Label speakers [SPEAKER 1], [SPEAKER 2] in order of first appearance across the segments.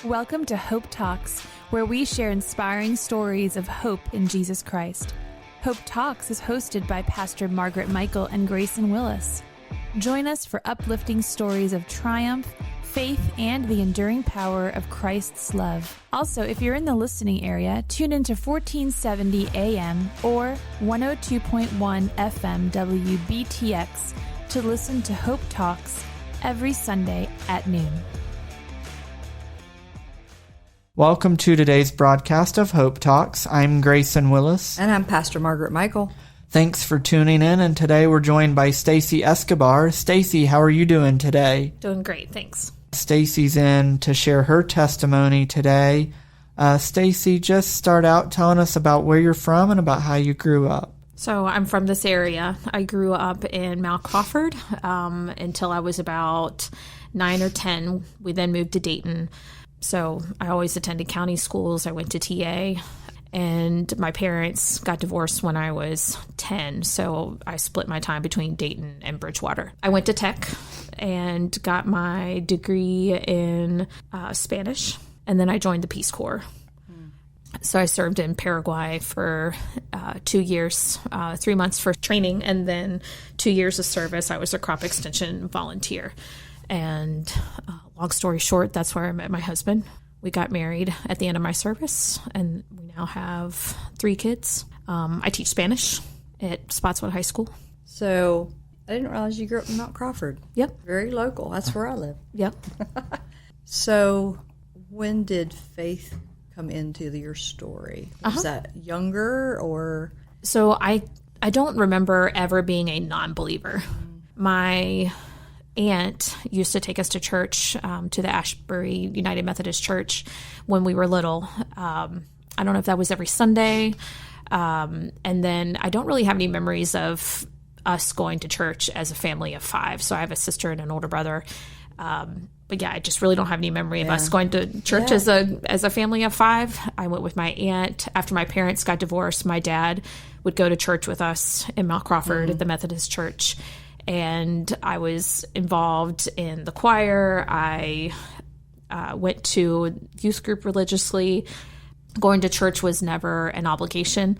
[SPEAKER 1] Welcome to Hope Talks, where we share inspiring stories of hope in Jesus Christ. Hope Talks is hosted by Pastor Margaret Michael and Grayson Willis. Join us for uplifting stories of triumph, faith, and the enduring power of Christ's love. Also, if you're in the listening area, tune into 1470 AM or 102.1 FM WBTX to listen to Hope Talks every Sunday at noon.
[SPEAKER 2] Welcome to today's broadcast of Hope Talks. I'm Grayson Willis.
[SPEAKER 3] And I'm Pastor Margaret Michael.
[SPEAKER 2] Thanks for tuning in, and today we're joined by Stacy Escobar. Stacy, how are you doing today?
[SPEAKER 4] Doing great, thanks.
[SPEAKER 2] Stacy's in to share her testimony today. Stacy, just start out telling us about where you're from and about how you grew up.
[SPEAKER 4] So I'm from this area. I grew up in Mount Crawford until I was about 9 or 10. We then moved to Dayton. So I always attended county schools. I went to TA, and my parents got divorced when I was 10. So I split my time between Dayton and Bridgewater. I went to Tech and got my degree in Spanish, and then I joined the Peace Corps. So I served in Paraguay for 2 years, 3 months for training, and then 2 years of service. I was a crop extension volunteer. And long story short, that's where I met my husband. We got married at the end of my service, and we now have 3 kids. I teach Spanish at Spotswood High School.
[SPEAKER 3] So I didn't realize you grew up in Mount Crawford.
[SPEAKER 4] Yep.
[SPEAKER 3] Very local. That's where I live.
[SPEAKER 4] Yep.
[SPEAKER 3] So when did faith come into your story? Was that younger or?
[SPEAKER 4] So I don't remember ever being a non-believer. My aunt used to take us to church, to the Ashbury United Methodist Church when we were little. I don't know if that was every Sunday. And then I don't really have any memories of us going to church as a family of 5. So I have a sister and an older brother. But yeah, I just really don't have any memory of us going to church as a family of 5. I went with my aunt. After my parents got divorced, my dad would go to church with us in Mount Crawford at the Methodist Church. And I was involved in the choir. I went to youth group religiously. Going to church was never an obligation.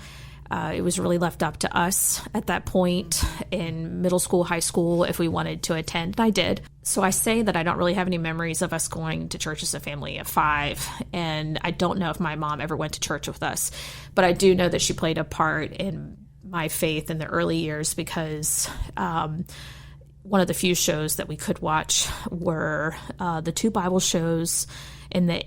[SPEAKER 4] It was really left up to us at that point in middle school, high school, if we wanted to attend. And I did. So I say that I don't really have any memories of us going to church as a family of 5. And I don't know if my mom ever went to church with us. But I do know that she played a part in my faith in the early years because one of the few shows that we could watch were the 2 Bible shows in the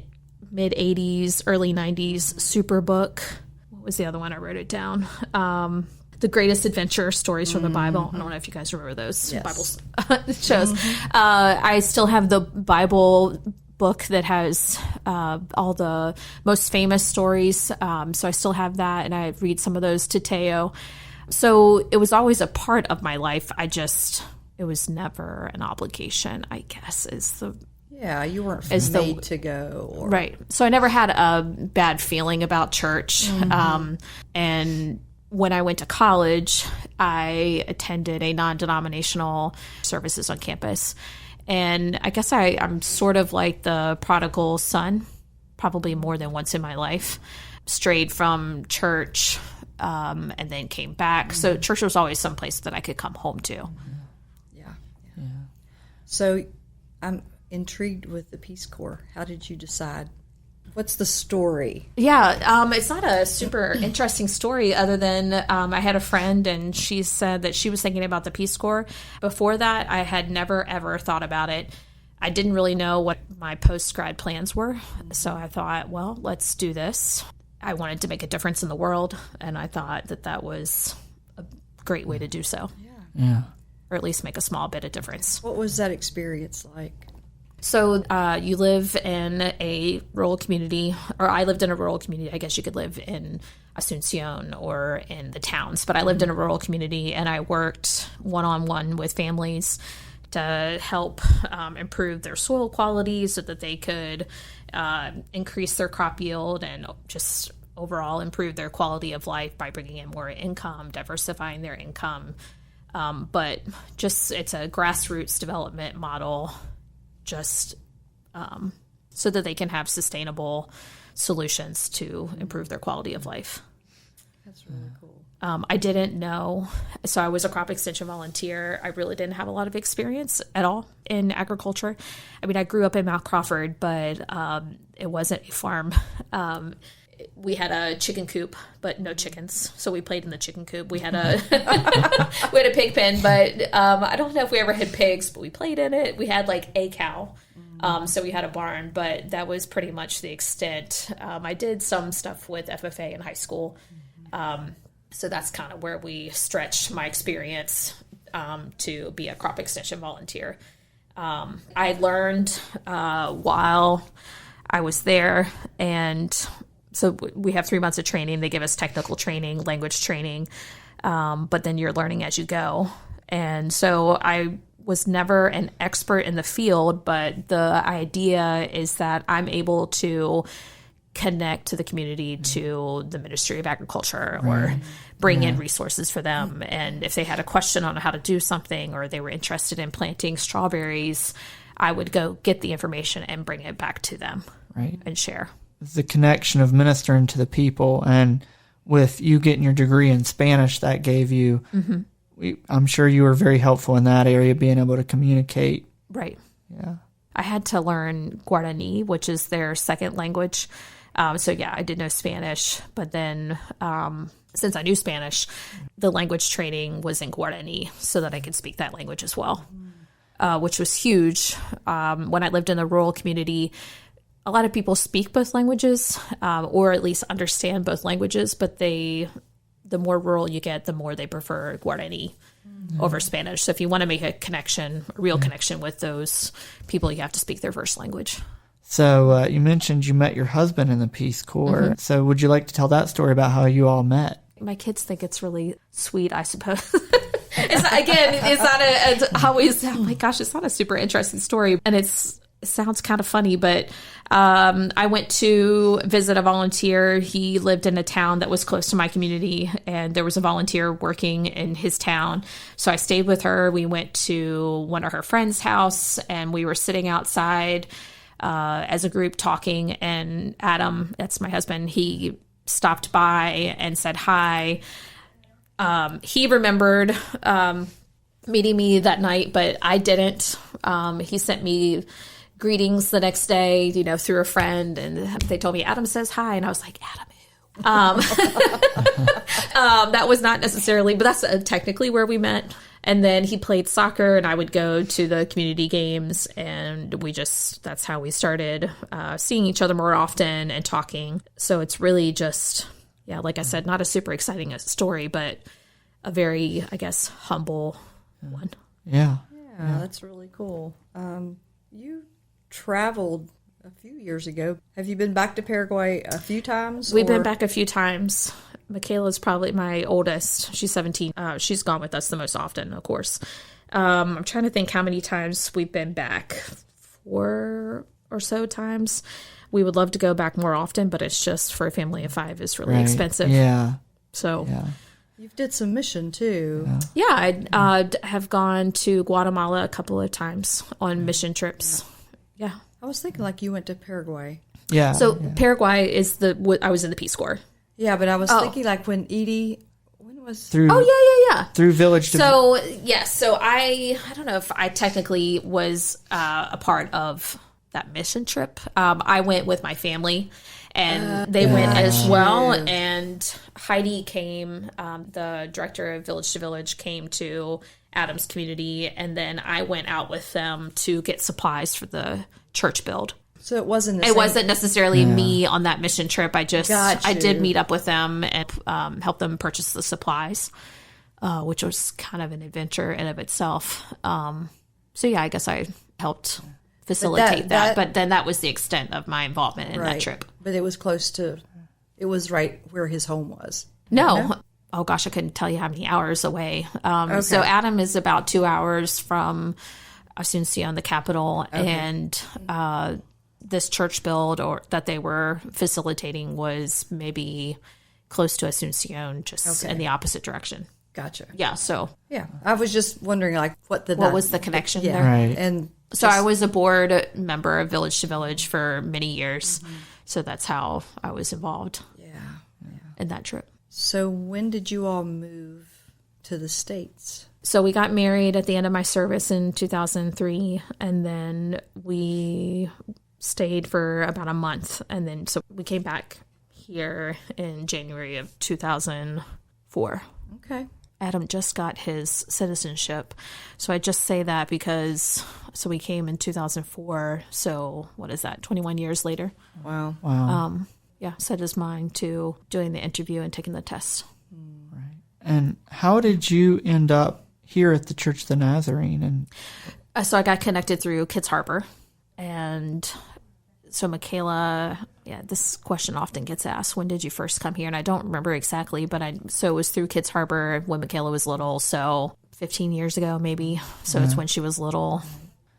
[SPEAKER 4] mid-'80s, early '90s, Superbook. What was the other one? I wrote it down. The Greatest Adventure, Stories from the Bible. I don't know if you guys remember those Bible shows. I still have the Bible book that has all the most famous stories. So I still have that, and I read some of those to Teo. So it was always a part of my life. It was never an obligation, I guess, is the...
[SPEAKER 3] Yeah, you weren't made to go. Or...
[SPEAKER 4] Right. So I never had a bad feeling about church. And when I went to college, I attended a non-denominational services on campus. And I guess I'm sort of like the prodigal son, probably more than once in my life. Strayed from church and then came back. So church was always some place that I could come home to.
[SPEAKER 3] Yeah. So I'm intrigued with the Peace Corps. How did you decide? What's the story?
[SPEAKER 4] Yeah, it's not a super interesting story other than I had a friend and she said that she was thinking about the Peace Corps. Before that, I had never, ever thought about it. I didn't really know what my post-grad plans were. So I thought, well, let's do this. I wanted to make a difference in the world, and I thought that was a great way to do so.
[SPEAKER 2] Yeah.
[SPEAKER 4] Or at least make a small bit of difference.
[SPEAKER 3] What was that experience like?
[SPEAKER 4] So you live in a rural community, or I lived in a rural community. I guess you could live in Asuncion or in the towns, but I lived in a rural community, and I worked one-on-one with families to help improve their soil quality so that they could increase their crop yield and just overall improve their quality of life by bringing in more income, diversifying their income. But just it's a grassroots development model, just so that they can have sustainable solutions to improve their quality of life.
[SPEAKER 3] That's really cool.
[SPEAKER 4] I didn't know. So I was a crop extension volunteer. I really didn't have a lot of experience at all in agriculture. I mean, I grew up in Mount Crawford, but it wasn't a farm. We had a chicken coop, but no chickens. So we played in the chicken coop. We had a we had a pig pen, but I don't know if we ever had pigs, but we played in it. We had like a cow. So we had a barn, but that was pretty much the extent. I did some stuff with FFA in high school. So that's kind of where we stretched my experience to be a crop extension volunteer. I learned while I was there, and so we have 3 months of training. They give us technical training, language training, but then you're learning as you go. And so I was never an expert in the field, but the idea is that I'm able to connect to the community, to the Ministry of Agriculture, or bring in resources for them. And if they had a question on how to do something, or they were interested in planting strawberries, I would go get the information and bring it back to them and share.
[SPEAKER 2] The connection of ministering to the people, and with you getting your degree in Spanish, that gave you, I'm sure you were very helpful in that area, being able to communicate.
[SPEAKER 4] Right.
[SPEAKER 2] Yeah.
[SPEAKER 4] I had to learn Guarani, which is their second language. So yeah, I did know Spanish, but then since I knew Spanish, the language training was in Guarani so that I could speak that language as well, which was huge. When I lived in the rural community, a lot of people speak both languages, or at least understand both languages, but the more rural you get, the more they prefer Guarani over Spanish. So if you want to make a connection, a real connection with those people, you have to speak their first language.
[SPEAKER 2] So you mentioned you met your husband in the Peace Corps. So would you like to tell that story about how you all met?
[SPEAKER 4] My kids think it's really sweet, I suppose. It's not a super interesting story. And it sounds kind of funny, but I went to visit a volunteer. He lived in a town that was close to my community, and there was a volunteer working in his town. So I stayed with her. We went to one of her friends' house, and we were sitting outside as a group talking, and Adam, that's my husband, he stopped by and said hi. He remembered meeting me that night, but I didn't. He sent me greetings the next day, through a friend, and they told me Adam says hi, and I was like, Adam who? That was not necessarily, but that's technically where we met. And then he played soccer, and I would go to the community games, and that's how we started seeing each other more often and talking. So it's really just, like I said, not a super exciting story, but a very, I guess, humble one.
[SPEAKER 2] Yeah,
[SPEAKER 3] that's really cool. You traveled a few years ago. Have you been back to Paraguay a few times?
[SPEAKER 4] We've been back a few times. Michaela's probably my oldest. She's 17. She's gone with us the most often, of course. I'm trying to think how many times we've been back. 4 or so times. We would love to go back more often, but it's just for a family of 5 is really expensive.
[SPEAKER 2] Yeah.
[SPEAKER 4] So
[SPEAKER 3] you did some mission too.
[SPEAKER 4] Yeah, I have gone to Guatemala a couple of times on mission trips. Yeah.
[SPEAKER 3] I was thinking like you went to Paraguay.
[SPEAKER 2] Yeah.
[SPEAKER 4] So Paraguay is I was in the Peace Corps.
[SPEAKER 3] Yeah, but I was thinking like when was
[SPEAKER 2] through through village to
[SPEAKER 4] so I don't know if I technically was a part of that mission trip. I went with my family, and they went as well. And Heidi came, the director of Village to Village, came to Adam's community, and then I went out with them to get supplies for the church build.
[SPEAKER 3] So it wasn't
[SPEAKER 4] necessarily me on that mission trip. I did meet up with them and help them purchase the supplies, which was kind of an adventure in of itself. So yeah, I guess I helped facilitate that. But then that was the extent of my involvement in that trip.
[SPEAKER 3] But it was it was right where his home was.
[SPEAKER 4] No. Oh gosh, I couldn't tell you how many hours away. So Adam is about 2 hours from Asuncion, the capital, and this church build that they were facilitating was maybe close to Asuncion, just in the opposite direction.
[SPEAKER 3] Gotcha.
[SPEAKER 4] Yeah. So
[SPEAKER 3] I was just wondering like what was the connection
[SPEAKER 4] there,
[SPEAKER 2] right?
[SPEAKER 3] And
[SPEAKER 4] So I was a board member of Village to Village for many years. So that's how I was involved in that trip.
[SPEAKER 3] So when did you all move to the States?
[SPEAKER 4] So we got married at the end of my service in 2003, and then we stayed for about a month. And then so we came back here in January of 2004.
[SPEAKER 3] Okay.
[SPEAKER 4] Adam just got his citizenship. So I just say that because, so we came in 2004. So what is that, 21 years later?
[SPEAKER 3] Wow.
[SPEAKER 4] Set his mind to doing the interview and taking the test.
[SPEAKER 2] Right. And how did you end up here at the Church of the Nazarene? And
[SPEAKER 4] so I got connected through Kids Harbor. And so Michaela, this question often gets asked, when did you first come here? And I don't remember exactly, but so it was through Kids Harbor when Michaela was little. So 15 years ago, maybe. So it's when she was little.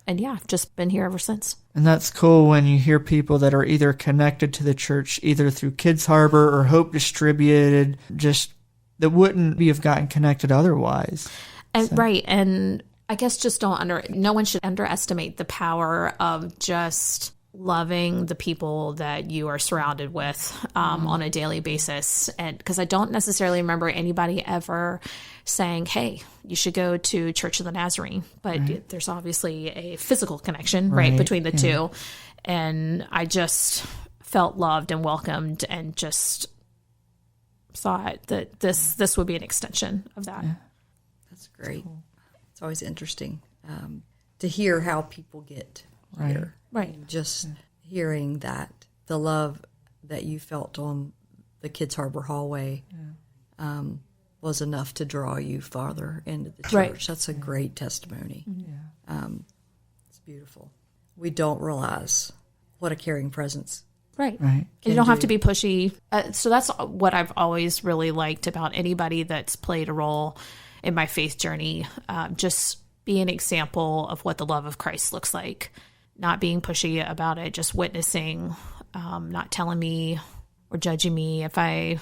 [SPEAKER 4] And I've just been here ever since.
[SPEAKER 2] And that's cool when you hear people that are either connected to the church, either through Kids Harbor or Hope Distributed, just that wouldn't have gotten connected otherwise.
[SPEAKER 4] And right. And I guess just no one should underestimate the power of just loving the people that you are surrounded with on a daily basis. And because I don't necessarily remember anybody ever saying, hey, you should go to Church of the Nazarene. But there's obviously a physical connection, right, between the two. And I just felt loved and welcomed and just thought that this would be an extension of that.
[SPEAKER 2] Yeah.
[SPEAKER 3] That's great. Cool. It's always interesting to hear how people get here.
[SPEAKER 4] Right.
[SPEAKER 3] And just hearing that the love that you felt on the Kids Harbor hallway was enough to draw you farther into the church.
[SPEAKER 4] Right.
[SPEAKER 3] That's a great testimony. It's beautiful. We don't realize what a caring presence.
[SPEAKER 4] Right. You don't have to be pushy. So that's what I've always really liked about anybody that's played a role in my faith journey. Just be an example of what the love of Christ looks like. Not being pushy about it, just witnessing, not telling me or judging me if I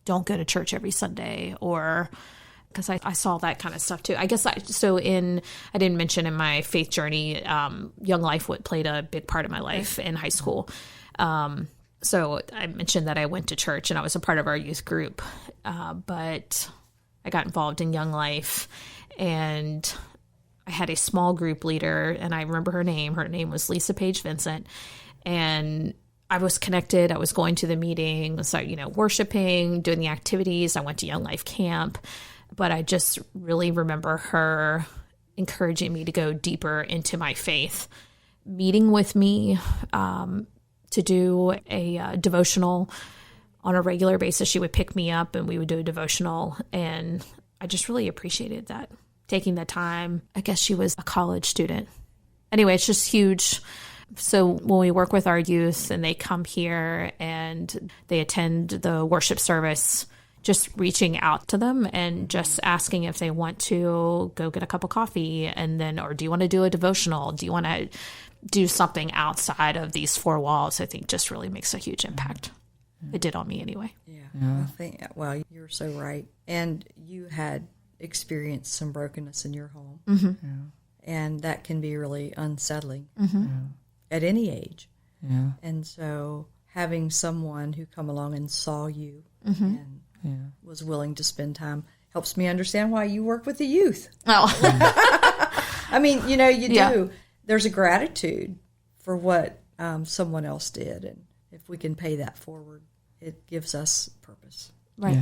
[SPEAKER 4] don't go to church every Sunday, or because I saw that kind of stuff too. I guess I didn't mention in my faith journey, Young Life played a big part of my life in high school. So I mentioned that I went to church and I was a part of our youth group, but I got involved in Young Life, and I had a small group leader, and I remember her name. Her name was Lisa Page Vincent, and I was connected. I was going to the meeting, so worshiping, doing the activities. I went to Young Life camp, but I just really remember her encouraging me to go deeper into my faith, meeting with me to do a devotional on a regular basis. She would pick me up, and we would do a devotional, and I just really appreciated that. Taking the time. I guess she was a college student. Anyway, it's just huge. So when we work with our youth and they come here and they attend the worship service, just reaching out to them and just asking if they want to go get a cup of coffee, and then, or do you want to do a devotional? Do you want to do something outside of these four walls? I think just really makes a huge impact. It did on me anyway.
[SPEAKER 3] Yeah. I think, well, you're so right. And you had experienced some brokenness in your home, and that can be really unsettling at any age. And so having someone who come along and saw you and was willing to spend time helps me understand why you work with the youth. I mean, you do. There's a gratitude for what someone else did, and if we can pay that forward, it gives us purpose,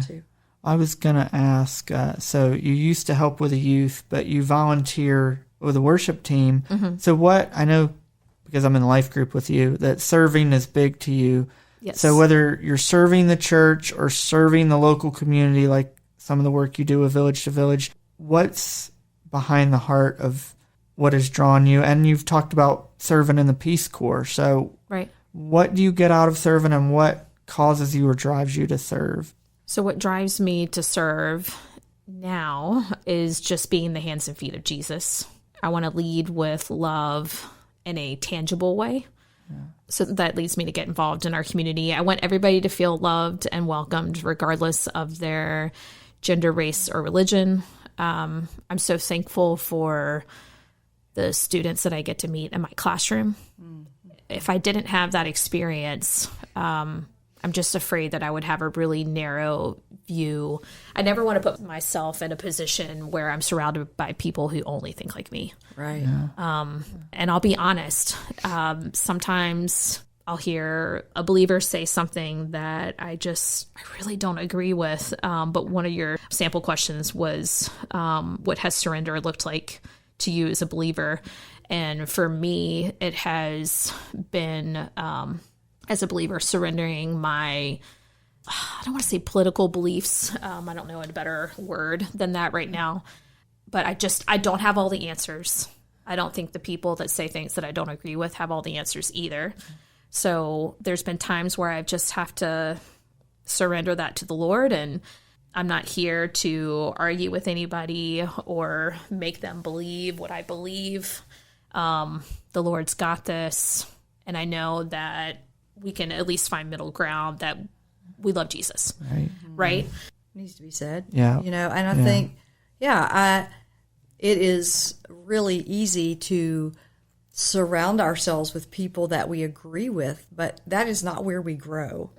[SPEAKER 3] too.
[SPEAKER 2] I was going to ask, so you used to help with the youth, but you volunteer with the worship team. So I know, because I'm in the life group with you, that serving is big to you.
[SPEAKER 4] Yes.
[SPEAKER 2] So whether you're serving the church or serving the local community, like some of the work you do with Village to Village, what's behind the heart of what has drawn you? And you've talked about serving in the Peace Corps. So what do you get out of serving, and what causes you or drives you to serve?
[SPEAKER 4] So what drives me to serve now is just being the hands and feet of Jesus. I want to lead with love in a tangible way. So that leads me to get involved in our community. I want everybody to feel loved and welcomed regardless of their gender, race, or religion. I'm so thankful for the students that I get to meet in my classroom. If I didn't have that experience, I'm just afraid that I would have a really narrow view. I never want to put myself in a position where I'm surrounded by people who only think like me.
[SPEAKER 3] Right.
[SPEAKER 2] Yeah.
[SPEAKER 4] And I'll be honest, sometimes I'll hear a believer say something that I really don't agree with. But one of your sample questions was, what has surrender looked like to you as a believer? And for me, it has been, as a believer, surrendering my, I don't want to say political beliefs. I don't know a better word than that right now. But I don't have all the answers. I don't think the people that say things that I don't agree with have all the answers either. So there's been times where I just have to surrender that to the Lord, and I'm not here to argue with anybody or make them believe what I believe. The Lord's got this, and I know that we can at least find middle ground, that we love Jesus. Right?
[SPEAKER 3] Needs to be said.
[SPEAKER 2] Yeah.
[SPEAKER 3] And I think, it is really easy to surround ourselves with people that we agree with, but that is not where we grow.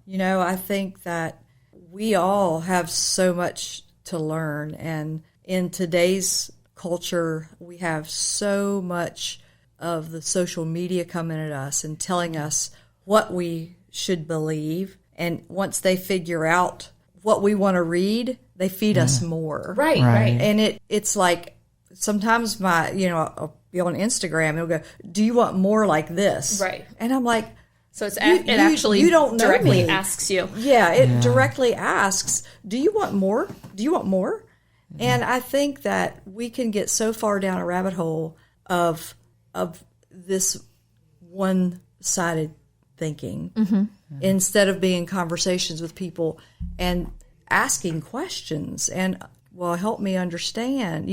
[SPEAKER 2] Yeah.
[SPEAKER 3] I think that we all have so much to learn, and in today's culture, we have so much of the social media coming at us and telling us what we should believe, and once they figure out what we want to read, they feed us more.
[SPEAKER 4] Right.
[SPEAKER 3] And it's like sometimes I'll be on Instagram and it'll go, do you want more like this?
[SPEAKER 4] Right.
[SPEAKER 3] And I'm like,
[SPEAKER 4] so it actually
[SPEAKER 3] you don't know
[SPEAKER 4] directly
[SPEAKER 3] me.
[SPEAKER 4] asks you.
[SPEAKER 3] Yeah, it directly asks, do you want more? Do you want more? And I think that we can get so far down a rabbit hole of this one-sided thinking instead of being in conversations with people and asking questions and, well, help me understand,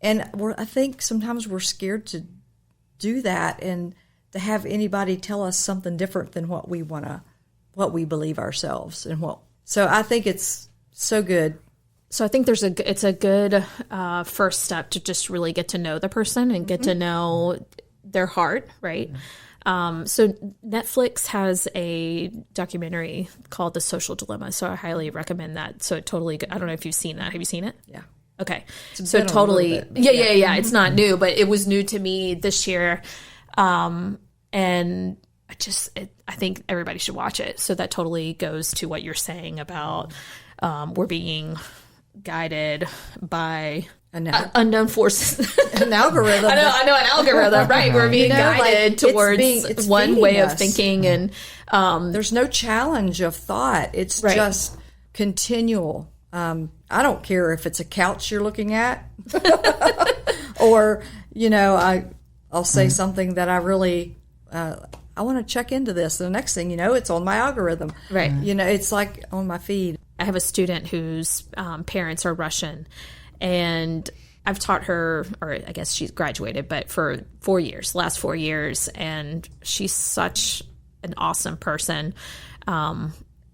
[SPEAKER 3] and I think sometimes we're scared to do that and to have anybody tell us something different than what we we believe ourselves so I think it's so good.
[SPEAKER 4] So I think it's a good first step to just really get to know the person and get to know their heart, right? So Netflix has a documentary called The Social Dilemma, so I highly recommend that. So totally good. I don't know if you've seen that. Have you seen it?
[SPEAKER 3] Yeah.
[SPEAKER 4] Okay. So totally, yeah. It's not new, but it was new to me this year. And I think everybody should watch it. So that totally goes to what you're saying about we're being guided by unknown forces.
[SPEAKER 3] An algorithm.
[SPEAKER 4] I know an algorithm, right? We're being guided towards it's one way of thinking, and
[SPEAKER 3] there's no challenge of thought. It's just continual. I don't care if it's a couch you're looking at, or I'll say something that I really I want to check into this. And the next thing you know, it's on my algorithm.
[SPEAKER 4] Right.
[SPEAKER 3] It's like on my feed.
[SPEAKER 4] I have a student whose parents are Russian, and I've taught her, or I guess she's graduated, but for last 4 years, and she's such an awesome person.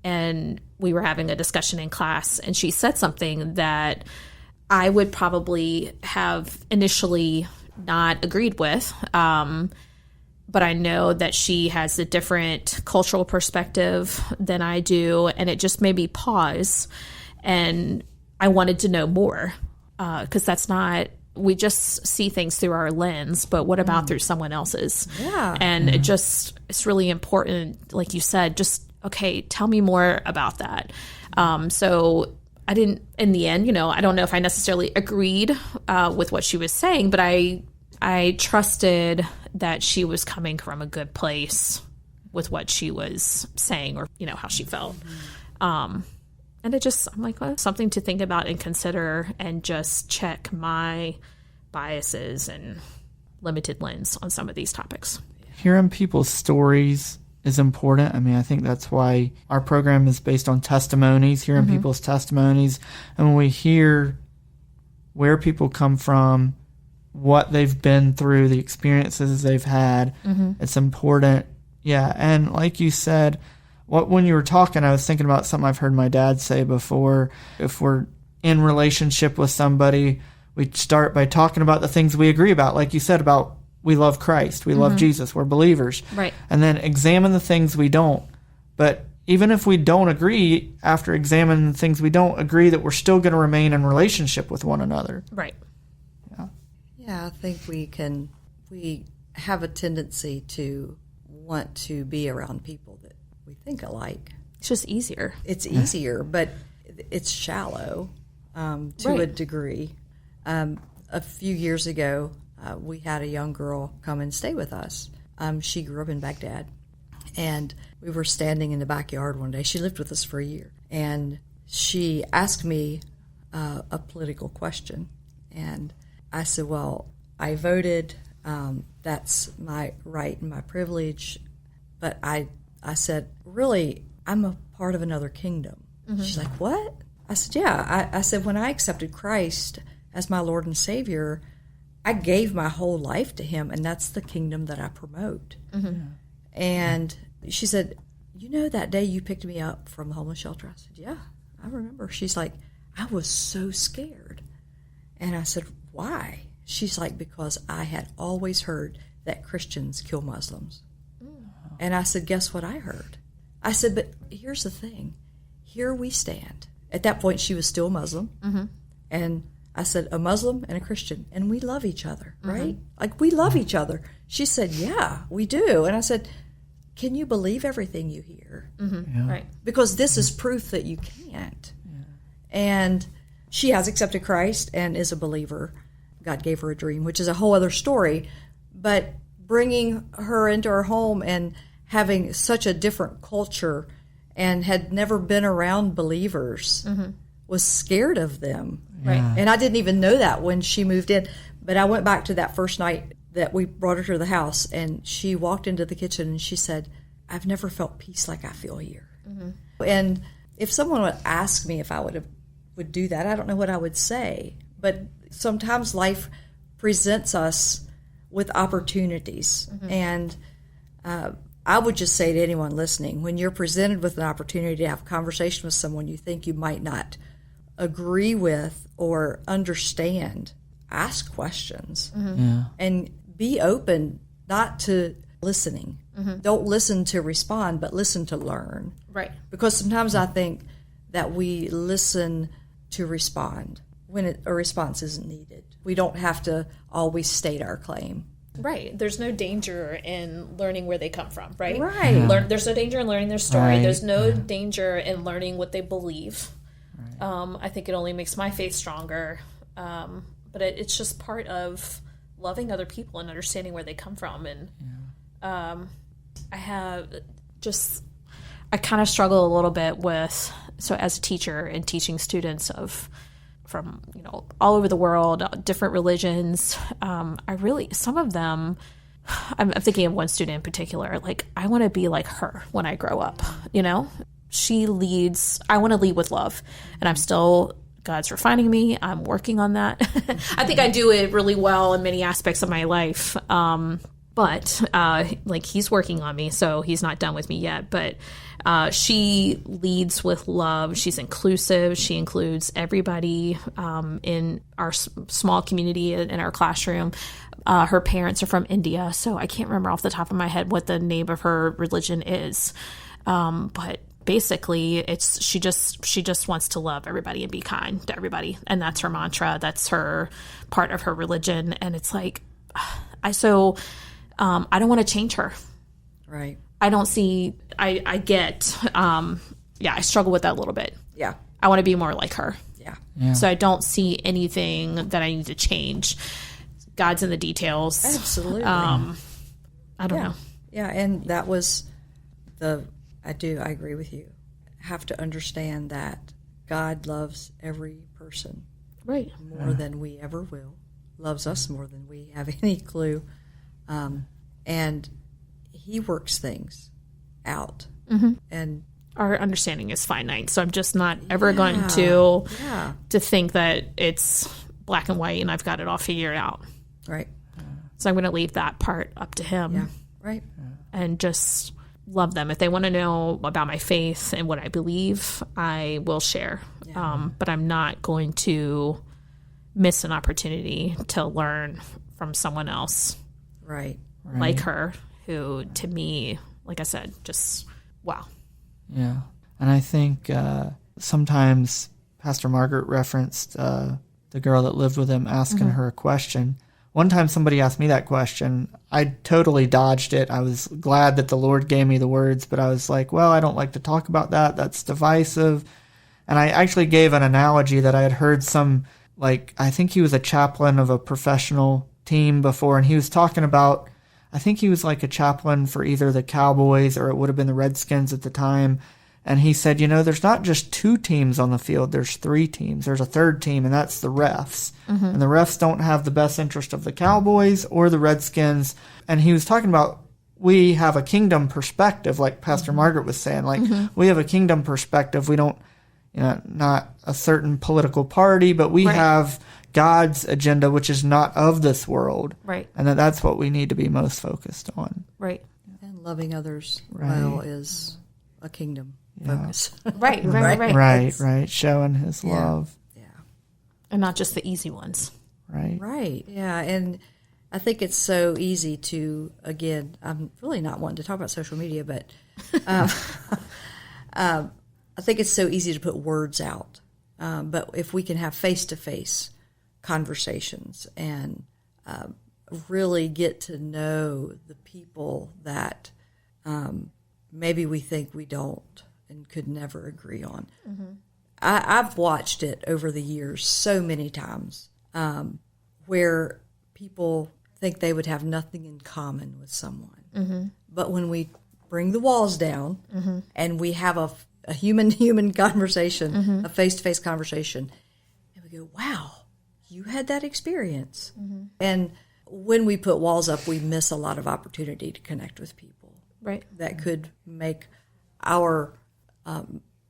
[SPEAKER 4] And we were having a discussion in class, and she said something that I would probably have initially not agreed with. But I know that she has a different cultural perspective than I do, and it just made me pause. And I wanted to know more, because that's not, we just see things through our lens, but what about through someone else's?
[SPEAKER 3] Yeah.
[SPEAKER 4] And it's really important, like you said, just, okay, tell me more about that. So I didn't, in the end, I don't know if I necessarily agreed with what she was saying, but I trusted that she was coming from a good place with what she was saying, or, how she felt. And I'm like, well, something to think about and consider, and just check my biases and limited lens on some of these topics.
[SPEAKER 2] Hearing people's stories is important. I mean, I think that's why our program is based on testimonies, hearing people's testimonies. And when we hear where people come from, what they've been through, the experiences they've had, it's important. Yeah. And like you said, when you were talking, I was thinking about something I've heard my dad say before. If we're in relationship with somebody, we start by talking about the things we agree about, like you said, about we love Christ, we love Jesus, we're believers.
[SPEAKER 4] Right.
[SPEAKER 2] And then examine the things we don't. But even if we don't agree, after examining the things we don't agree, that we're still going to remain in relationship with one another.
[SPEAKER 4] Right.
[SPEAKER 3] Yeah, I think we have a tendency to want to be around people that we think alike.
[SPEAKER 4] It's just easier.
[SPEAKER 3] It's easier, but it's shallow to a degree. A few years ago, we had a young girl come and stay with us. She grew up in Baghdad, and we were standing in the backyard one day. She lived with us for a year, and she asked me a political question, and I said, well, I voted. That's my right and my privilege, but I said, really, I'm a part of another kingdom. She's like, what? I said, yeah. I said, when I accepted Christ as my Lord and Savior, I gave my whole life to him, and that's the kingdom that I promote. And she said, you know, that day you picked me up from the homeless shelter? I said, yeah, I remember. She's like, I was so scared. And I said, why? She's like, because I had always heard that Christians kill Muslims. And I said, guess what I heard? I said, but here's the thing. Here we stand. At that point, she was still Muslim. And I said, a Muslim and a Christian, and we love each other, right? Like, we love each other. She said, yeah, we do. And I said, can you believe everything you hear?
[SPEAKER 4] Right.
[SPEAKER 3] Because this is proof that you can't. And she has accepted Christ and is a believer. God gave her a dream, which is a whole other story. But bringing her into our home and having such a different culture and had never been around believers, was scared of them.
[SPEAKER 4] Right.
[SPEAKER 3] And I didn't even know that when she moved in. But I went back to that first night that we brought her to the house, and she walked into the kitchen and she said, I've never felt peace like I feel here. And if someone would ask me if I would do that, I don't know what I would say. But sometimes life presents us with opportunities. And I would just say to anyone listening, when you're presented with an opportunity to have a conversation with someone you think you might not agree with or understand, ask questions and be open, not to listening. Don't listen to respond, but listen to learn.
[SPEAKER 4] Right.
[SPEAKER 3] Because sometimes I think that we listen to respond when a response isn't needed. We don't have to always state our claim.
[SPEAKER 4] Right. There's no danger in learning where they come from, right?
[SPEAKER 3] Right.
[SPEAKER 4] There's no danger in learning their story. There's no danger in learning what they believe. I think it only makes my faith stronger. But it's just part of loving other people and understanding where they come from. And I kind of struggle a little bit with, so as a teacher and teaching students from all over the world, different religions, some of them, I'm thinking of one student in particular, like, I want to be like her when I grow up, She leads, I want to lead with love, and I'm still, God's refining me. I'm working on that. I think I do it really well in many aspects of my life. But he's working on me, so he's not done with me yet. But she leads with love. She's inclusive. She includes everybody in our small community in our classroom. Her parents are from India, so I can't remember off the top of my head what the name of her religion is. But basically, she just wants to love everybody and be kind to everybody, and that's her mantra. That's her part of her religion, and it's like I don't want to change her.
[SPEAKER 3] Right.
[SPEAKER 4] I don't see. I get. I struggle with that a little bit.
[SPEAKER 3] Yeah.
[SPEAKER 4] I want to be more like her.
[SPEAKER 3] Yeah.
[SPEAKER 4] So I don't see anything that I need to change. God's in the details.
[SPEAKER 3] Absolutely.
[SPEAKER 4] I don't know.
[SPEAKER 3] Yeah, and that was I agree with you. Have to understand that God loves every person.
[SPEAKER 4] Right.
[SPEAKER 3] More than we ever will. Loves us more than we have any clue. And he works things out. And
[SPEAKER 4] our understanding is finite, so I'm just not ever going to think that it's black and white and I've got it all figured out.
[SPEAKER 3] Right.
[SPEAKER 4] So I'm going to leave that part up to him.
[SPEAKER 3] Yeah. Right.
[SPEAKER 4] And just love them. If they want to know about my faith and what I believe, I will share. Yeah. But I'm not going to miss an opportunity to learn from someone else
[SPEAKER 3] Right.
[SPEAKER 4] like her, who to me, like I said, just wow.
[SPEAKER 2] Yeah. And I think sometimes Pastor Margaret referenced the girl that lived with him asking her a question. One time somebody asked me that question. I totally dodged it. I was glad that the Lord gave me the words, but I was like, well, I don't like to talk about that. That's divisive. And I actually gave an analogy that I had heard I think he was a chaplain of a professional team before, and he was talking about, I think he was like a chaplain for either the Cowboys or it would have been the Redskins at the time. And he said, there's not just 2 teams on the field, there's 3 teams. There's a third team, and that's the refs. And the refs don't have the best interest of the Cowboys or the Redskins. And he was talking about, we have a kingdom perspective, like Pastor Margaret was saying. We have a kingdom perspective. We don't, not a certain political party, but we have God's agenda, which is not of this world.
[SPEAKER 4] Right.
[SPEAKER 2] And that's what we need to be most focused on.
[SPEAKER 4] Right.
[SPEAKER 3] And loving others well is a kingdom focus.
[SPEAKER 4] Right.
[SPEAKER 2] Right. Showing his love.
[SPEAKER 3] Yeah.
[SPEAKER 4] And not just the easy ones.
[SPEAKER 2] Right.
[SPEAKER 3] Right. Yeah. And I think it's so easy to, again, I'm really not wanting to talk about social media, but I think it's so easy to put words out. But if we can have face-to-face conversations and really get to know the people that maybe we think we don't and could never agree on. I've watched it over the years so many times where people think they would have nothing in common with someone. But when we bring the walls down and we have a human conversation, a face-to-face conversation, and we go, wow, you had that experience. And when we put walls up, we miss a lot of opportunity to connect with people.
[SPEAKER 4] Right.
[SPEAKER 3] That could make our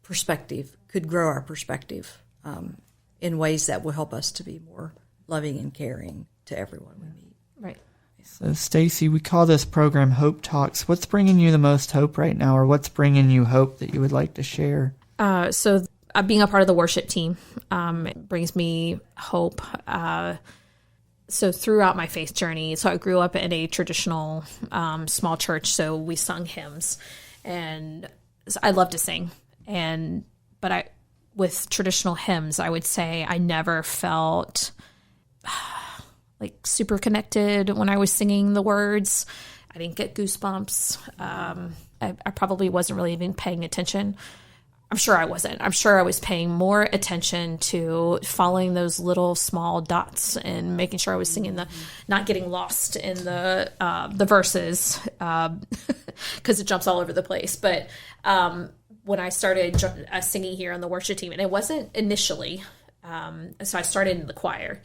[SPEAKER 3] perspective, could grow our perspective in ways that will help us to be more loving and caring to everyone we meet.
[SPEAKER 4] Right.
[SPEAKER 2] So, Stacy, we call this program Hope Talks. What's bringing you the most hope right now, or what's bringing you hope that you would like to share?
[SPEAKER 4] So being a part of the worship team brings me hope. So throughout my faith journey, so I grew up in a traditional small church, so we sung hymns, and I love to sing. But with traditional hymns, I would say I never felt like super connected when I was singing the words. I didn't get goosebumps. I probably wasn't really even paying attention. I'm sure I wasn't. I'm sure I was paying more attention to following those little small dots and making sure I was singing not getting lost in the verses because it jumps all over the place. But when I started singing here on the worship team, and it wasn't initially, so I started in the choir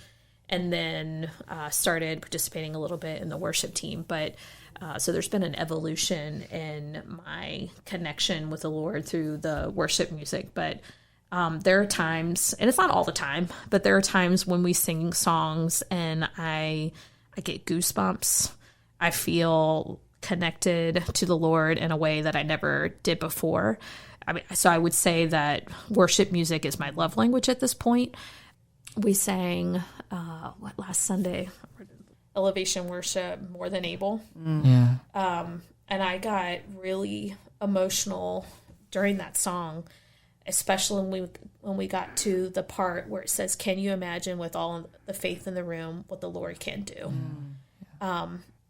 [SPEAKER 4] and then started participating a little bit in the worship team. But so there's been an evolution in my connection with the Lord through the worship music. But there are times, and it's not all the time, but there are times when we sing songs and I get goosebumps. I feel connected to the Lord in a way that I never did before. So I would say that worship music is my love language at this point. We sang, last Sunday? Elevation Worship, More Than Able.
[SPEAKER 2] Yeah.
[SPEAKER 4] And I got really emotional during that song, especially when we got to the part where it says, "Can you imagine with all the faith in the room what the Lord can do?"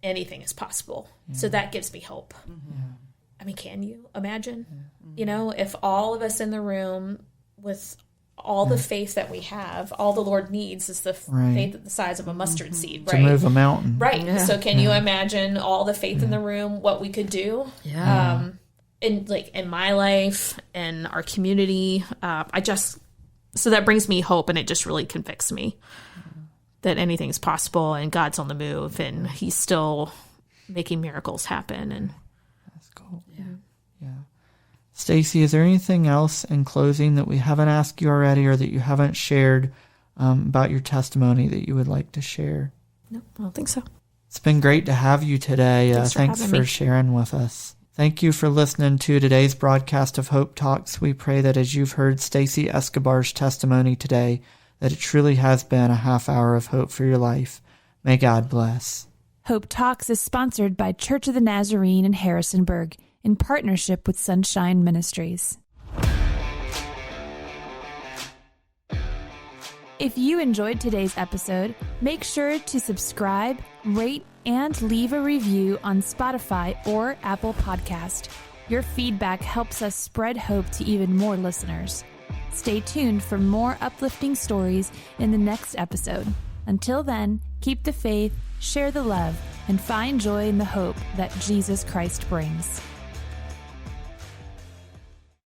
[SPEAKER 4] Anything is possible. Yeah. So that gives me hope. I mean, can you imagine? If all of us in the room with all the faith that we have, all the Lord needs is the faith at the size of a mustard seed, right?
[SPEAKER 2] To move a mountain.
[SPEAKER 4] Right. Yeah. So can you imagine all the faith in the room, what we could do?
[SPEAKER 3] Yeah.
[SPEAKER 4] In my life and our community, so that brings me hope, and it just really convicts me that anything's possible and God's on the move and he's still making miracles happen. And
[SPEAKER 2] that's cool.
[SPEAKER 3] Yeah.
[SPEAKER 2] Stacy, is there anything else in closing that we haven't asked you already or that you haven't shared about your testimony that you would like to share?
[SPEAKER 4] No, I don't think so.
[SPEAKER 2] It's been great to have you today.
[SPEAKER 4] Thanks
[SPEAKER 2] for sharing with us. Thank you for listening to today's broadcast of Hope Talks. We pray that as you've heard Stacy Escobar's testimony today, that it truly has been a half hour of hope for your life. May God bless.
[SPEAKER 1] Hope Talks is sponsored by Church of the Nazarene in Harrisonburg in partnership with Sunshine Ministries. If you enjoyed today's episode, make sure to subscribe, rate, and leave a review on Spotify or Apple Podcast. Your feedback helps us spread hope to even more listeners. Stay tuned for more uplifting stories in the next episode. Until then, keep the faith, share the love, and find joy in the hope that Jesus Christ brings.